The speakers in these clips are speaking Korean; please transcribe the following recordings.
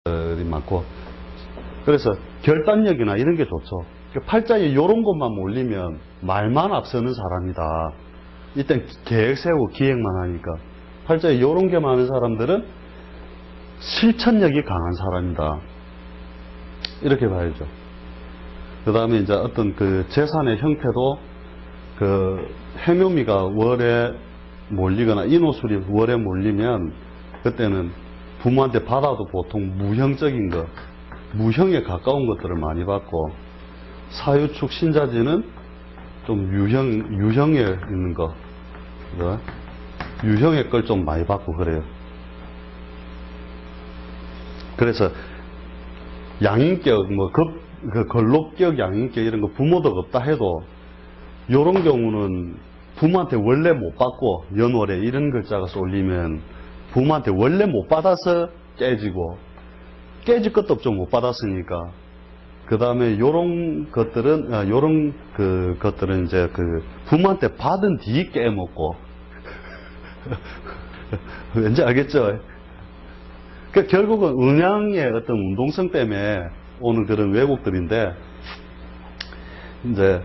많고, 그래서 결단력이나 이런 게 좋죠. 팔자에 이런 것만 몰리면 말만 앞서는 사람이다. 일단 계획 세우고 기획만 하니까. 팔자에 이런 게 많은 사람들은 실천력이 강한 사람이다. 이렇게 봐야죠. 그 다음에 이제 어떤 그 재산의 형태도 그 해묘미가 월에 몰리거나 인호술이 월에 몰리면 그때는 부모한테 받아도 보통 무형적인 거, 무형에 가까운 것들을 많이 받고, 사유축 신자지는 좀 유형에 있는 거, 그죠? 유형의 걸 좀 많이 받고 그래요. 그래서 양인격, 뭐 그 걸록격, 양인격 이런 거 부모도 없다 해도 요런 경우는 부모한테 원래 못 받고 연월에 이런 글자가 쏠리면 부모한테 원래 못 받아서 깨지고, 깨질 것도 없죠. 못 받았으니까. 그 다음에 요런 것들은 것들은 이제 그 부모한테 받은 뒤 깨먹고 왠지 알겠죠? 그러니까 결국은 음양의 어떤 운동성 때문에 오는 그런 왜곡들인데, 이제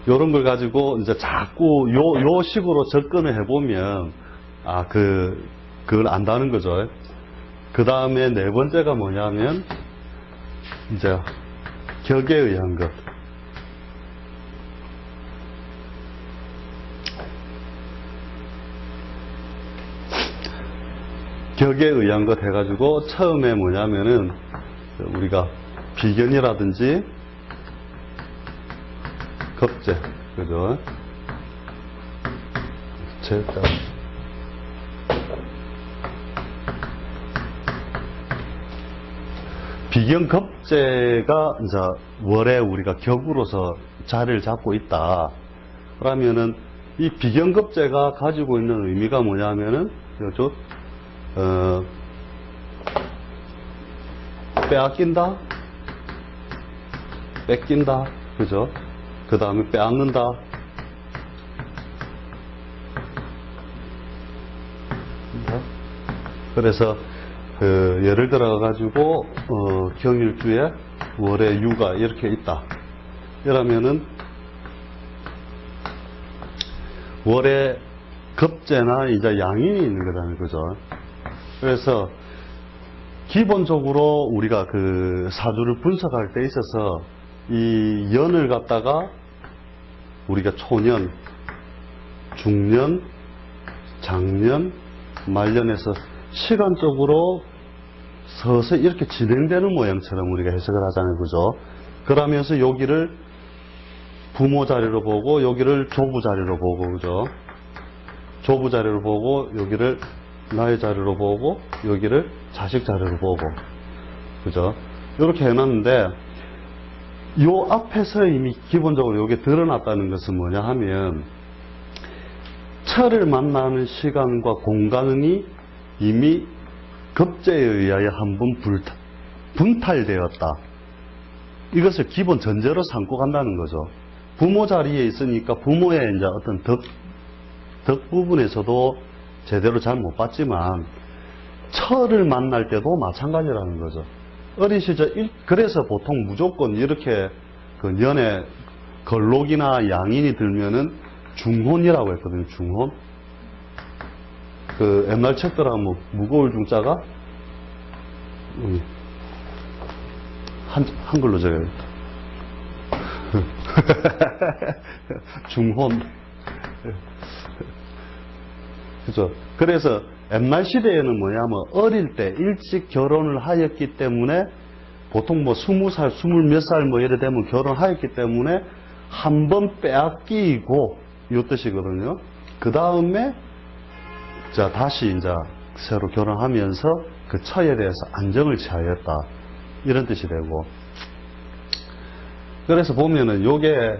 요런 걸 가지고 이제 자꾸 요 식으로 접근을 해보면 그걸 안다는 거죠. 그 다음에 네 번째가 뭐냐면 이제 격에 의한 것. 격에 의한 것 해가지고 처음에 뭐냐면은 우리가 비견이라든지 겁재, 그죠? 비견 겁재가 이제 월에 우리가 격으로서 자리를 잡고 있다. 그러면은 이 비견 겁재가 가지고 있는 의미가 뭐냐면은 빼앗긴다, 뺏긴다, 그죠? 그 다음에 빼앗는다. 그래서 예를 들어 가지고 경일주에 월에 유가 이렇게 있다. 이러면은 월에 겁재나 이제 양인이 있는 거라는 거죠. 그래서 기본적으로 우리가 그 사주를 분석할 때 있어서 이 연을 갖다가 우리가 초년, 중년, 장년, 말년에서 시간적으로 서서히 이렇게 진행되는 모양처럼 우리가 해석을 하잖아요. 그죠? 그러면서 여기를 부모 자리로 보고, 여기를 조부 자리로 보고, 그죠? 조부 자리로 보고, 여기를 나의 자리로 보고, 여기를 자식 자리로 보고, 그죠? 이렇게 해놨는데, 요 앞에서 이미 기본적으로 이게 드러났다는 것은 뭐냐 하면, 철을 만나는 시간과 공간이 이미 겁재에 의하여 한번 분탈되었다. 이것을 기본 전제로 삼고 간다는 거죠. 부모 자리에 있으니까 부모의 이제 어떤 덕 부분에서도 제대로 잘 못 봤지만, 철을 만날 때도 마찬가지라는 거죠. 어린 시절, 그래서 보통 무조건 이렇게 그 년에 걸록이나 양인이 들면은 중혼이라고 했거든요. 중혼. 그 옛날 책들 하면 무거울 중자가 한글로 적어야겠다. 중혼. 그죠? 그래서 옛날 시대에는 뭐냐면 어릴 때 일찍 결혼을 하였기 때문에 보통 뭐 20살, 20몇 살 뭐 이래 되면 결혼하였기 때문에 한 번 빼앗기고 이 뜻이거든요. 그 다음에 자 다시 이제 새로 결혼하면서 그 처에 대해서 안정을 취하였다. 이런 뜻이 되고, 그래서 보면은 요게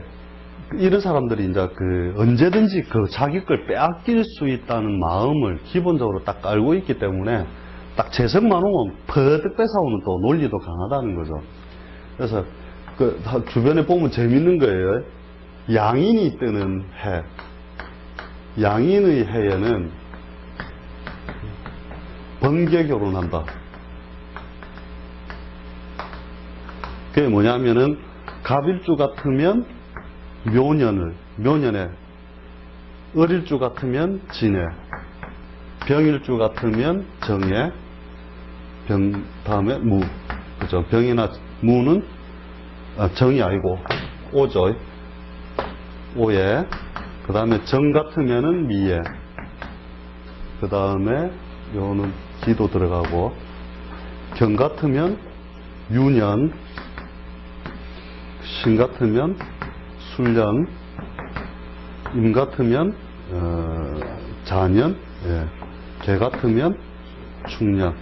이런 사람들이 이제 그 언제든지 그 자기 걸 빼앗길 수 있다는 마음을 기본적으로 딱 알고 있기 때문에 딱 재성만 오면 퍼뜩 뺏어오는 또 논리도 강하다는 거죠. 그래서 그 주변에 보면 재밌는 거예요. 양인이 뜨는 해, 양인의 해에는 번개 결혼한다. 그게 뭐냐면은 갑일주 같으면 묘년에, 을일주 같으면 진해, 병일주 같으면 정해, 다음에 무. 그죠? 병이나 무는, 정이 아니고, 오죠. 오해. 그 다음에 정 같으면은 미해. 그 다음에 요는 기도 들어가고, 경 같으면 유년, 신 같으면 술년, 임 같으면 자년, 예. 개 같으면 축년.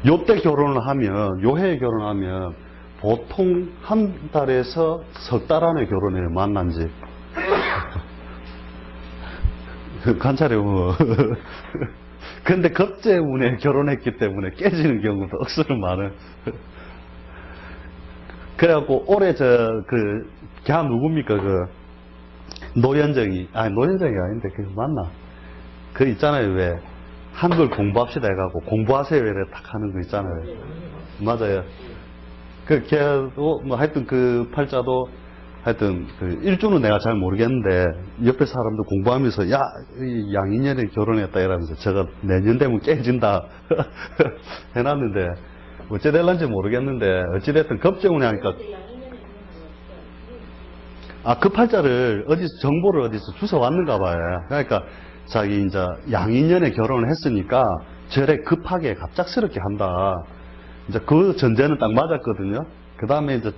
요때 결혼을 하면, 요 해에 결혼하면 보통 한 달에서 석 달 안에 결혼해요. 만난 지. 관찰해보면. 근데 겁재운에 결혼했기 때문에 깨지는 경우도 억수로 많아요. 그래갖고 올해 걔 누굽니까? 노현정이 아닌데 그게 맞나? 그 있잖아요. 왜 한글 공부합시다 해갖고 공부하세요 이래 딱 하는 거 있잖아요. 맞아요. 걔도 뭐 하여튼 그 팔자도 하여튼 일주는 내가 잘 모르겠는데 옆에 사람들 공부하면서 야 양인년에 결혼했다 이러면서 제가 내년 되면 깨진다 해놨는데 어찌 될런지 모르겠는데 어찌됐든 겁재운이 하니까 그 팔자를 정보를 어디서 주워왔는가 봐요. 그러니까 자기 이제 양인년에 결혼을 했으니까 절에 급하게 갑작스럽게 한다. 이제 그 전제는 딱 맞았거든요. 그 다음에 이제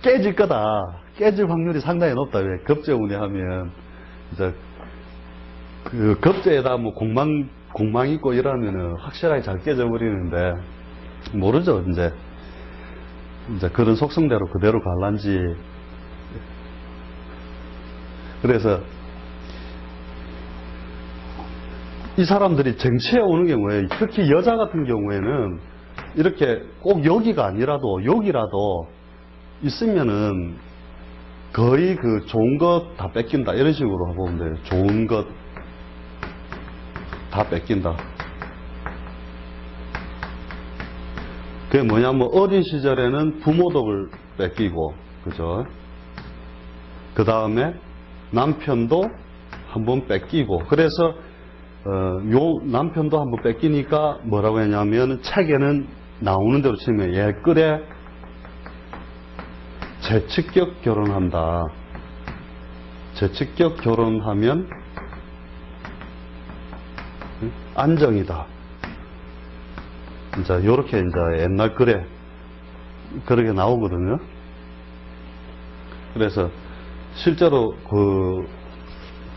깨질 거다. 깨질 확률이 상당히 높다. 왜? 겁재운이 하면, 이제, 겁재에다 뭐 공망 있고 이러면은 확실하게 잘 깨져버리는데, 모르죠, 이제. 그런 속성대로 그대로 갈란지. 그래서, 이 사람들이 정치에 오는 경우에, 특히 여자 같은 경우에는, 이렇게 꼭 여기가 아니라도, 여기라도, 있으면은 거의 좋은 것 다 뺏긴다 이런 식으로 보면 돼요. 좋은 것 다 뺏긴다. 그게 뭐냐면 어린 시절에는 부모 덕을 뺏기고, 그죠? 그 다음에 남편도 한번 뺏기고, 그래서 요 남편도 한번 뺏기니까 뭐라고 했냐면 책에는 나오는 대로 치면 예끌에 재측격 결혼한다. 재측격 결혼하면 안정이다. 이제 요렇게 이제 옛날 글에 그렇게 나오거든요. 그래서 실제로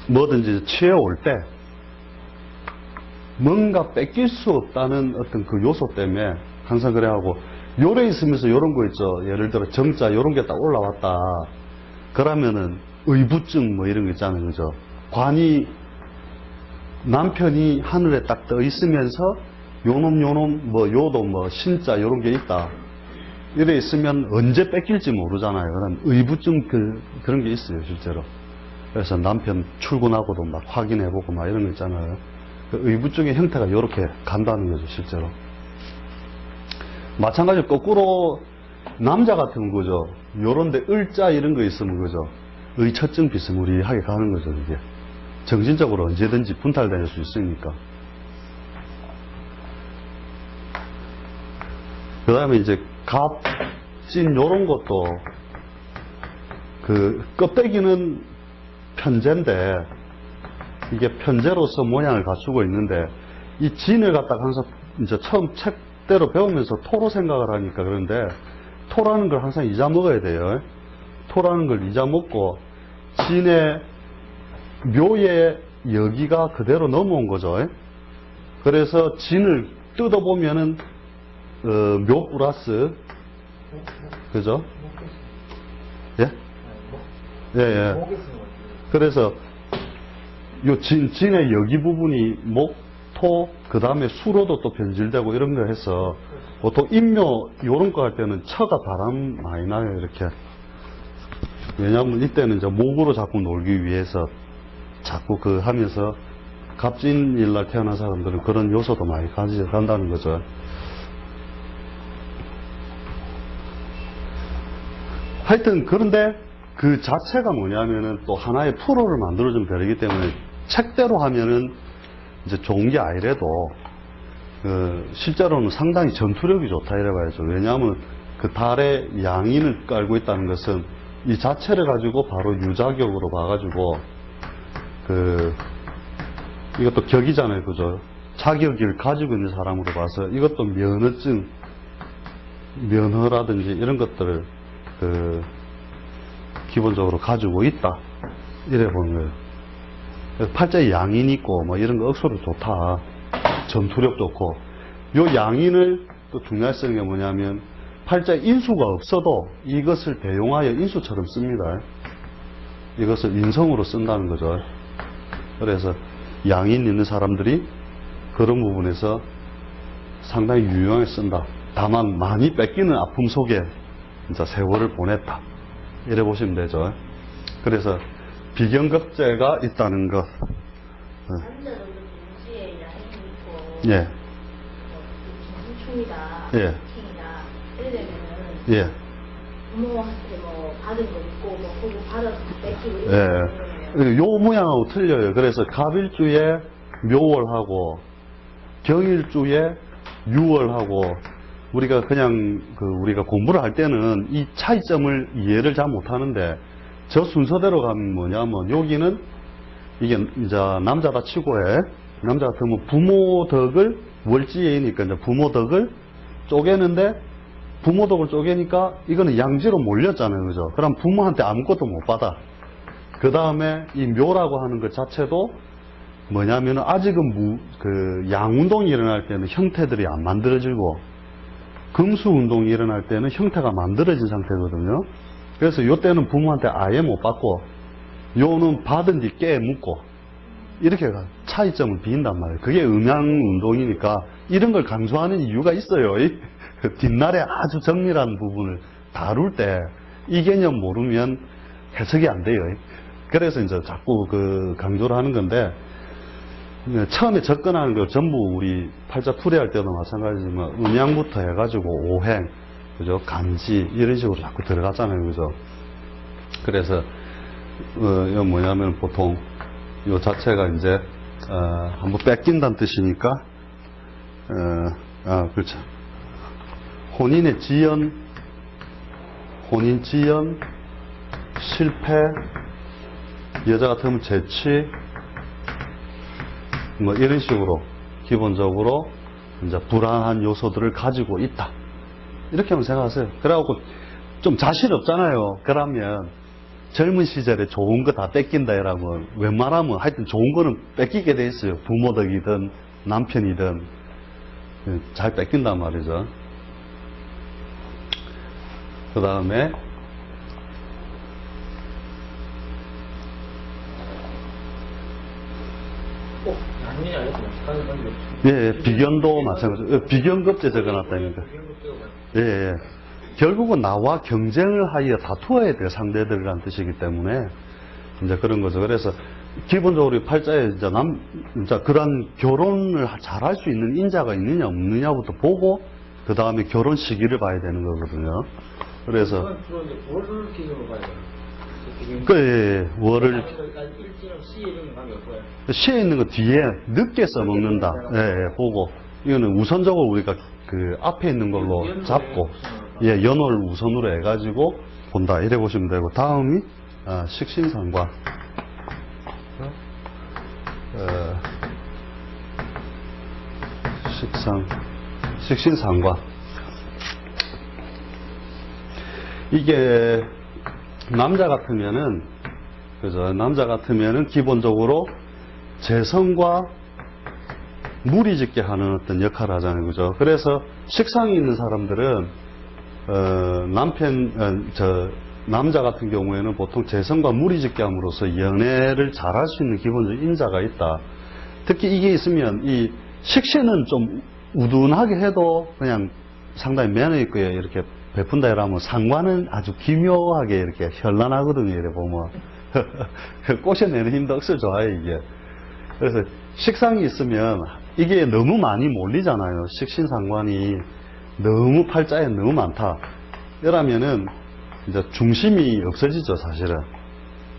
뭐든지 취해올 때 뭔가 뺏길 수 없다는 어떤 그 요소 때문에 항상 그래하고 요래 있으면서 요런 거 있죠. 예를 들어 정자 요런 게 딱 올라왔다. 그러면은 의부증 뭐 이런 거 있잖아요. 그죠? 관이 남편이 하늘에 딱 떠 있으면서 요놈 뭐 요도 뭐 신자 요런 게 있다. 이래 있으면 언제 뺏길지 모르잖아요. 그런 의부증 그런 게 있어요. 실제로. 그래서 남편 출근하고도 막 확인해보고 막 이런 거 있잖아요. 그 의부증의 형태가 요렇게 간다는 거죠. 실제로. 마찬가지로 거꾸로 남자 같은 거죠. 요런데 을자 이런 거 있으면 그죠. 의처증 비스무리하게 가는 거죠. 이게 정신적으로 언제든지 분탈될 수 있으니까. 그 다음에 이제 갑진 요런 것도 껍데기는 편재인데 이게 편재로서 모양을 갖추고 있는데 이 진을 갖다가 항상 이제 처음 책대로 배우면서 토로 생각을 하니까 그런데 토라는 걸 항상 잊어먹어야 돼요. 토라는 걸 잊어먹고 진의 묘의 여기가 그대로 넘어온 거죠. 그래서 진을 뜯어보면은 묘 플러스 그죠? 예? 예. 그래서 요 진의 여기 부분이 목, 토, 그 다음에 수로도 또 변질되고 이런 거 해서 보통 인묘 요런 거 할 때는 처가 바람 많이 나요. 이렇게. 왜냐하면 이때는 이제 목으로 자꾸 놀기 위해서 자꾸 하면서 갑진일날 태어난 사람들은 그런 요소도 많이 가진다는 거죠. 하여튼, 그런데 그 자체가 뭐냐면은 또 하나의 프로를 만들어준 별이기 때문에 책대로 하면은 이제 좋은 게 아니래도, 실제로는 상당히 전투력이 좋다 이래 봐야죠. 왜냐하면 그 달에 양인을 깔고 있다는 것은 이 자체를 가지고 바로 유자격으로 봐가지고, 이것도 격이잖아요. 그죠? 자격을 가지고 있는 사람으로 봐서 이것도 면허증, 면허라든지 이런 것들을 기본적으로 가지고 있다. 이래 보는 거예요. 그래서 팔자에 양인 있고 뭐 이런 거 억수로 좋다. 전투력 좋고. 요 양인을 또 중요하게 쓰는 게 뭐냐면 팔자에 인수가 없어도 이것을 대용하여 인수처럼 씁니다. 이것을 인성으로 쓴다는 거죠. 그래서 양인 있는 사람들이 그런 부분에서 상당히 유용하게 쓴다. 다만 많이 뺏기는 아픔 속에 진짜 세월을 보냈다. 이래 보시면 되죠. 그래서 비견급제가 있다는 것. 남자도 동시에 양인이 있고 예. 김충이다, 예. 킹이다 이래 되면은 예. 부모한테 뭐 받은 거 있고 뭐 그거 받아서 뺏기고 이런 예. 거예요. 요 모양하고 틀려요. 그래서 갑일주에 묘월하고 경일주에 유월하고 우리가 그냥 우리가 공부를 할 때는 이 차이점을 이해를 잘 못하는데 저 순서대로 가면 뭐냐면 여기는 이게 이제 남자다 치고에 남자 같으면 부모 덕을 월지에니까 이제 부모 덕을 쪼개는데 부모 덕을 쪼개니까 이거는 양지로 몰렸잖아요. 그죠? 그럼 부모한테 아무것도 못 받아. 그 다음에 이 묘라고 하는 것 자체도 뭐냐면 아직은 양운동이 일어날 때는 형태들이 안 만들어지고 금수운동이 일어날 때는 형태가 만들어진 상태거든요. 그래서 요때는 부모한테 아예 못 받고 요는 받은 뒤 깨 묻고 이렇게 차이점을 비인단 말이에요. 그게 음양운동이니까 이런 걸 강조하는 이유가 있어요. 뒷날에 아주 정밀한 부분을 다룰 때 이 개념 모르면 해석이 안 돼요. 그래서 이제 자꾸 강조를 하는 건데 처음에 접근하는 거 전부 우리 팔자 풀이할 때도 마찬가지지만 음양부터 해가지고 오행, 그죠? 간지 이런 식으로 자꾸 들어가잖아요. 그죠? 그래서 이거 뭐냐면 보통 요 자체가 이제 한번 뺏긴다는 뜻이니까 그렇죠. 혼인의 지연, 혼인 지연, 실패, 여자 같으면 재치, 뭐 이런 식으로 기본적으로 이제 불안한 요소들을 가지고 있다. 이렇게 한번 생각하세요. 그래갖고 좀 자신 없잖아요. 그러면 젊은 시절에 좋은 거 다 뺏긴다 이러면 웬만하면 하여튼 좋은 거는 뺏기게 돼 있어요. 부모 덕이든 남편이든 잘 뺏긴단 말이죠. 그 다음에 양면이 아니고 예, 비견도 마찬가지죠. 비견급제 적어놨다니까. 예. 결국은 나와 경쟁을 하여 다투어야 될 상대들이라는 뜻이기 때문에 이제 그런 거죠. 그래서 기본적으로 팔자에 이제 그런 결혼을 잘할 수 있는 인자가 있느냐 없느냐부터 보고 그 다음에 결혼 시기를 봐야 되는 거거든요. 그래서 주로 이제 월을 기준으로 봐야 돼요. 월을 일지랑 시에 있는 관계 없고요. 시에 있는 거 뒤에 늦게 써먹는다. 예, 보고 이거는 우선적으로 우리가 앞에 있는 걸로 잡고 연월 우선으로 해가지고 본다. 이래 보시면 되고 다음이 식신상관. 식신상관. 이게 남자 같으면은 그죠? 남자 같으면은 기본적으로 재성과 무리짓게 하는 어떤 역할을 하잖아요. 그죠? 그래서 식상이 있는 사람들은 남자 같은 경우에는 보통 재성과 무리짓게 함으로써 연애를 잘할 수 있는 기본적인 인자가 있다. 특히 이게 있으면 이 식신은 좀 우둔하게 해도 그냥 상당히 매너 있고 이렇게 베푼다 이러면 상관은 아주 기묘하게 이렇게 현란하거든요. 이래 보면 꼬셔내는 힘도 억수로 좋아요. 이게. 그래서 식상이 있으면 이게 너무 많이 몰리잖아요. 식신상관이 너무 팔자에 너무 많다. 이러면은 이제 중심이 없어지죠, 사실은.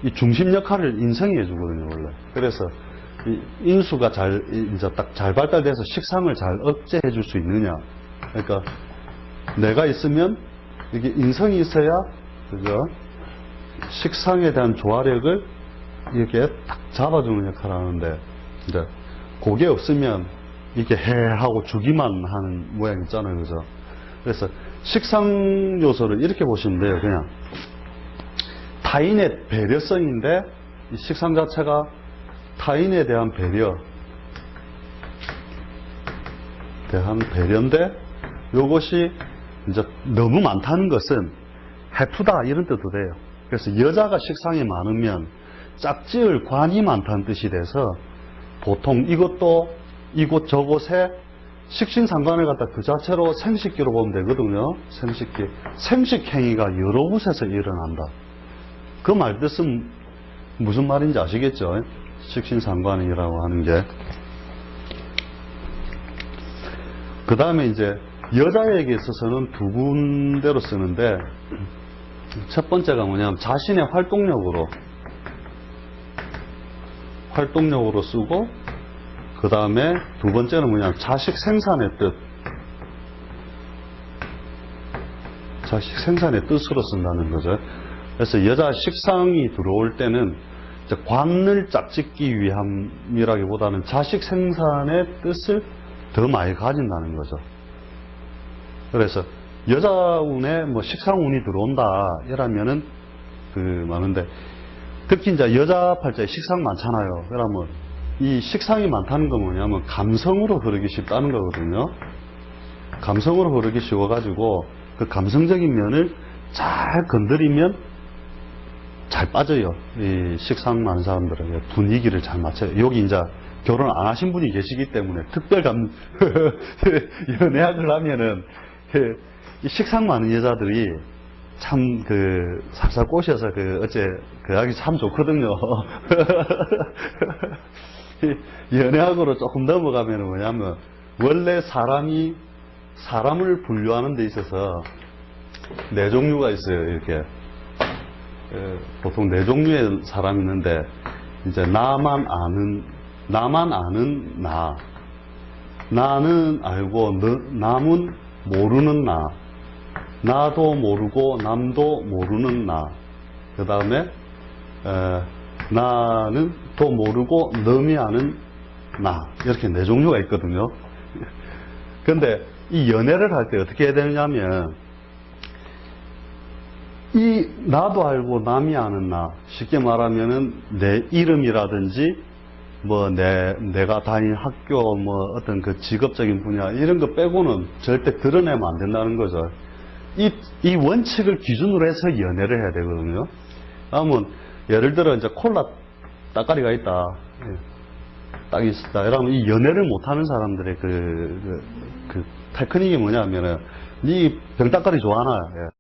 이 중심 역할을 인성이 해주거든요, 원래. 그래서 이 인수가 이제 딱 잘 발달돼서 식상을 잘 억제해 줄 수 있느냐. 그러니까 내가 있으면 이게 인성이 있어야, 그죠? 식상에 대한 조화력을 이렇게 딱 잡아주는 역할을 하는데, 이제 그게 없으면 이렇게 해 하고 주기만 하는 모양 있잖아요, 그죠? 그래서 식상 요소를 이렇게 보시면 돼요, 그냥. 타인의 배려성인데, 이 식상 자체가 타인에 대한 배려인데, 요것이 이제 너무 많다는 것은 해프다 이런 뜻도 돼요. 그래서 여자가 식상이 많으면 짝지을 관이 많다는 뜻이 돼서 보통 이것도 이곳 저곳에 식신상관을 갖다 그 자체로 생식기로 보면 되거든요. 생식기. 생식행위가 여러 곳에서 일어난다. 그 말 뜻은 무슨 말인지 아시겠죠? 식신상관이라고 하는 게. 그 다음에 이제 여자에게 있어서는 두 군데로 쓰는데, 첫 번째가 뭐냐면 자신의 활동력으로 쓰고, 그 다음에 두 번째는 뭐냐면 자식 생산의 뜻. 자식 생산의 뜻으로 쓴다는 거죠. 그래서 여자 식상이 들어올 때는 이제 관을 짝짓기 위함이라기보다는 자식 생산의 뜻을 더 많이 가진다는 거죠. 그래서 여자운에 뭐 식상운이 들어온다 이러면은 많은데, 특히 이제 여자 팔자에 식상 많잖아요. 그러면 이 식상이 많다는 건 뭐냐면 감성으로 흐르기 쉽다는 거거든요. 감성으로 흐르기 쉬워가지고 그 감성적인 면을 잘 건드리면 잘 빠져요. 이 식상 많은 사람들에게 분위기를 잘 맞춰요. 여기 이제 결혼 안 하신 분이 계시기 때문에 특별감, 연애학을 하면은 이 식상 많은 여자들이 참 살살 꼬셔서 하기 참 좋거든요. 연애학으로 조금 넘어가면 뭐냐면, 원래 사람을 분류하는 데 있어서 네 종류가 있어요, 이렇게. 보통 네 종류의 사람이 있는데, 이제 나만 아는 나. 나는 알고, 남은 모르는 나. 나도 모르고, 남도 모르는 나. 그 다음에, 나는 또 모르고, 남이 아는 나. 이렇게 네 종류가 있거든요. 근데 이 연애를 할 때 어떻게 해야 되냐면, 이 나도 알고 남이 아는 나, 쉽게 말하면은 내 이름이라든지 뭐 내가 다닌 학교 뭐 어떤 그 직업적인 분야 이런 거 빼고는 절대 드러내면 안 된다는 거죠. 이 원칙을 기준으로 해서 연애를 해야 되거든요. 그러면 예를 들어 이제 콜라 따까리가 있다, 딱 있다. 이러면 이 연애를 못하는 사람들의 그 테크닉이 뭐냐면은 니 병따까리 좋아하나? 예.